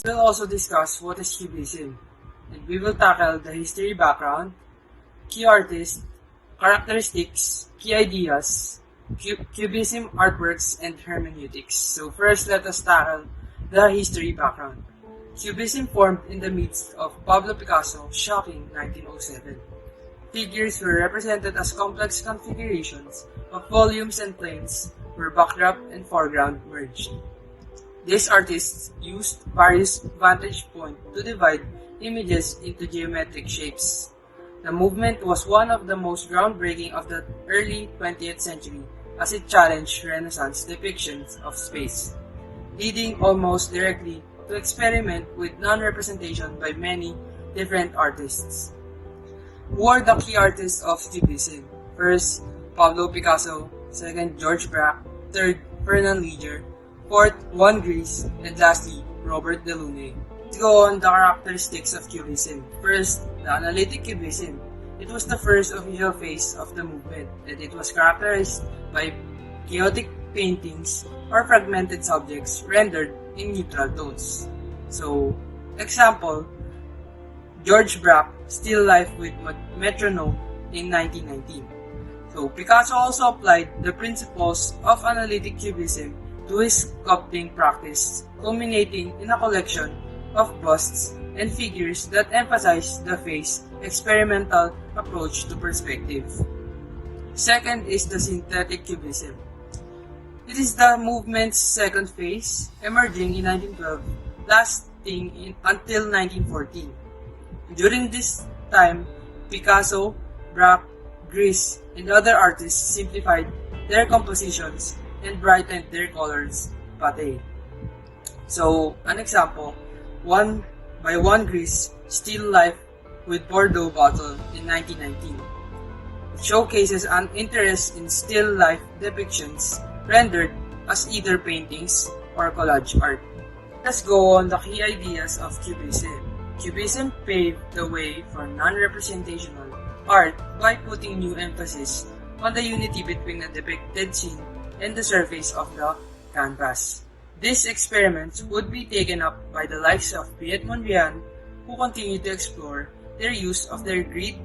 We'll also discuss what is Cubism, and we will tackle the history background, key artists, characteristics, key ideas, Cubism artworks, and hermeneutics. So first, let us tackle the history background. Cubism formed in the midst of Pablo Picasso's shocking 1907. Figures were represented as complex configurations of volumes and planes where backdrop and foreground merged. These artists used various vantage points to divide images into geometric shapes. The movement was one of the most groundbreaking of the early 20th century as it challenged Renaissance depictions of space, leading almost directly to experiment with non-representation by many different artists. Who are the key artists of Cubism? First, Pablo Picasso. Second, George Braque. Third, Fernand Léger. Fourth, Juan Gris. And lastly, Robert Delaunay. Let's go on the characteristics of Cubism. First, the analytic Cubism. It was the first official phase of the movement, and it was characterized by chaotic paintings or fragmented subjects rendered in neutral tones. So, example, George Braque, Still Life with Metronome in 1919. So, Picasso also applied the principles of analytic cubism to his sculpting practice, culminating in a collection of busts and figures that emphasize the phase experimental approach to perspective. Second is the synthetic cubism. It is the movement's second phase, emerging in 1912, lasting until 1914. During this time, Picasso, Braque, Gris, and other artists simplified their compositions and brightened their colors palette. So, an example, by Juan Gris, Still Life with Bordeaux Bottle in 1919. It showcases an interest in still life depictions rendered as either paintings or collage art. Let's go on the key ideas of Cubism. Cubism paved the way for non-representational art by putting new emphasis on the unity between the depicted scene and the surface of the canvas. These experiments would be taken up by the likes of Piet Mondrian, who continued to explore their use of their grid,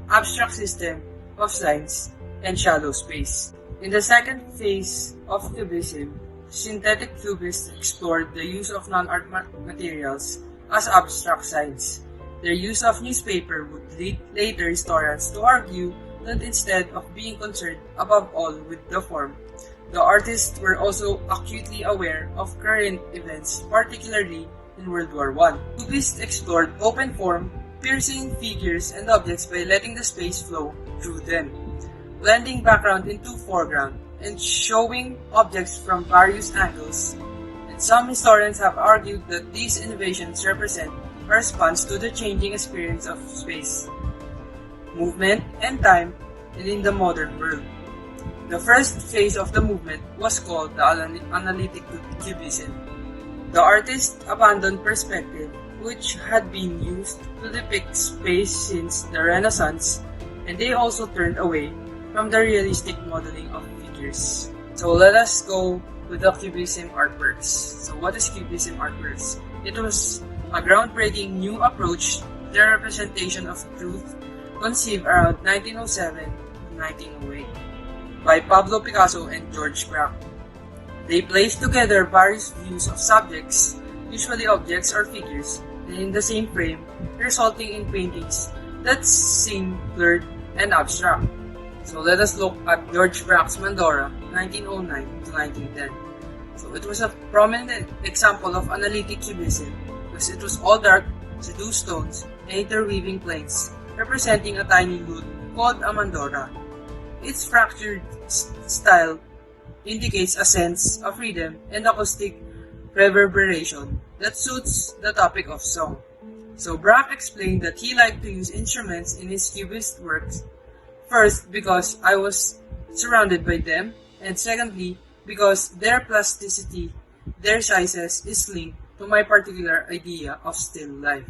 abstract system of lines, and shallow space. In the second phase of Cubism, synthetic cubists explored the use of non-art materials as abstract signs. Their use of newspaper would lead later historians to argue that instead of being concerned above all with the form, the artists were also acutely aware of current events, particularly in World War I. Cubists explored open form, piercing figures and objects by letting the space flow through them, blending background into foreground, and showing objects from various angles. And some historians have argued that these innovations represent a response to the changing experience of space, movement, and time in the modern world. The first phase of the movement was called the analytic cubism. The artists abandoned perspective, which had been used to depict space since the Renaissance, and they also turned away from the realistic modeling of figures. So let us go with the Cubism artworks. So what is Cubism artworks? It was a groundbreaking new approach to the representation of truth conceived around 1907 to 1908 by Pablo Picasso and George Braque. They placed together various views of subjects, usually objects or figures, in the same frame, resulting in paintings that seem blurred and abstract. So let us look at George Braque's Mandora, 1909 to 1910. So it was a prominent example of analytic cubism because it was all dark, seduced tones, and interweaving planes, representing a tiny hood called a mandora. Its fractured style indicates a sense of freedom and acoustic reverberation that suits the topic of song. So Braque explained that he liked to use instruments in his cubist works, first because I was surrounded by them, and secondly because their plasticity, their sizes is linked to my particular idea of still life.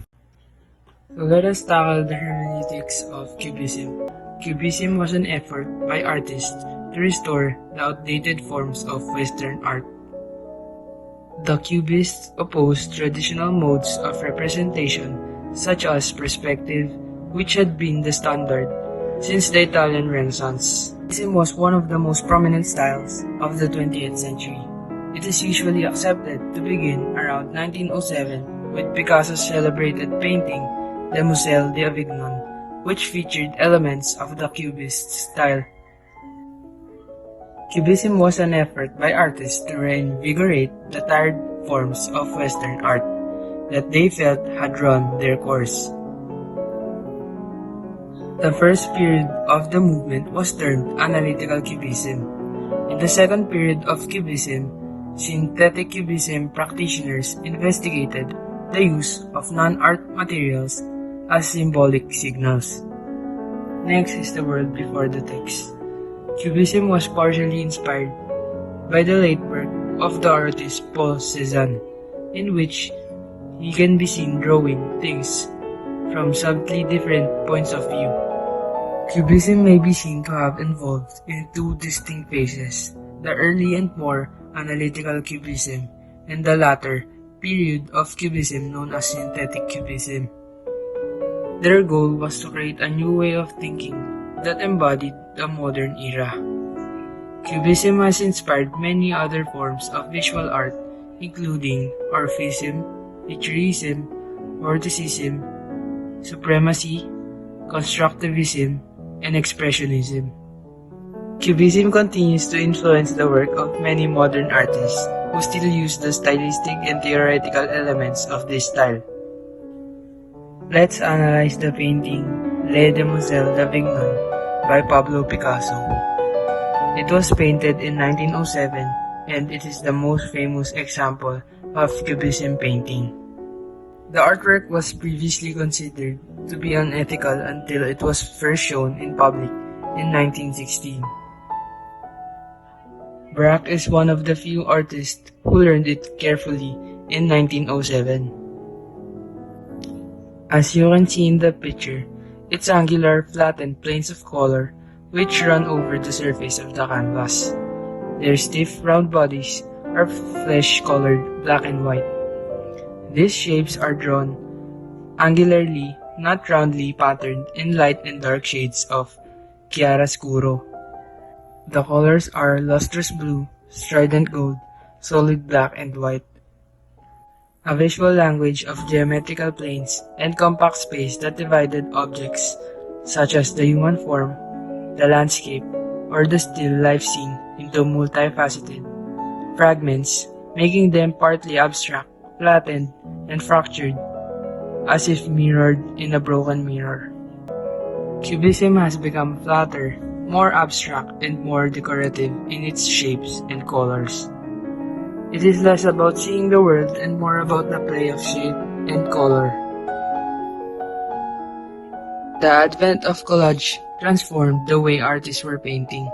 So let us tackle the hermeneutics of Cubism. Cubism was an effort by artists to restore the outdated forms of Western art. The Cubists opposed traditional modes of representation such as perspective, which had been the standard since the Italian Renaissance. Cubism was one of the most prominent styles of the 20th century. It is usually accepted to begin around 1907 with Picasso's celebrated painting The Musée d'Avignon, which featured elements of the Cubist style. Cubism was an effort by artists to reinvigorate the tired forms of Western art that they felt had run their course. The first period of the movement was termed Analytical Cubism. In the second period of Cubism, Synthetic Cubism practitioners investigated the use of non-art materials as symbolic signals. Next is the world before the text. Cubism was partially inspired by the late work of the artist Paul Cézanne, in which he can be seen drawing things from subtly different points of view. Cubism may be seen to have evolved in two distinct phases, the early and more analytical Cubism, and the latter period of Cubism known as Synthetic Cubism. Their goal was to create a new way of thinking that embodied the modern era. Cubism has inspired many other forms of visual art, including Orphism, Futurism, Vorticism, Supremacy, Constructivism, and Expressionism. Cubism continues to influence the work of many modern artists who still use the stylistic and theoretical elements of this style. Let's analyze the painting Les Demoiselles d'Avignon by Pablo Picasso. It was painted in 1907 and it is the most famous example of Cubism painting. The artwork was previously considered to be unethical until it was first shown in public in 1916. Braque is one of the few artists who learned it carefully in 1907. As you can see in the picture, it's angular, flattened planes of color which run over the surface of the canvas. Their stiff, round bodies are flesh-colored black and white. These shapes are drawn angularly, not roundly patterned in light and dark shades of chiaroscuro. The colors are lustrous blue, strident gold, solid black and white. A visual language of geometrical planes and compact space that divided objects such as the human form, the landscape, or the still life scene into multifaceted fragments, making them partly abstract, flattened, and fractured, as if mirrored in a broken mirror. Cubism has become flatter, more abstract, and more decorative in its shapes and colors. It is less about seeing the world and more about the play of shape and color. The advent of collage transformed the way artists were painting.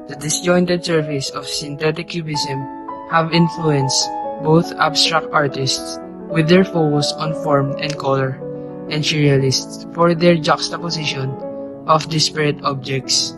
The disjointed surface of synthetic cubism have influenced both abstract artists with their focus on form and color, and surrealists for their juxtaposition of disparate objects.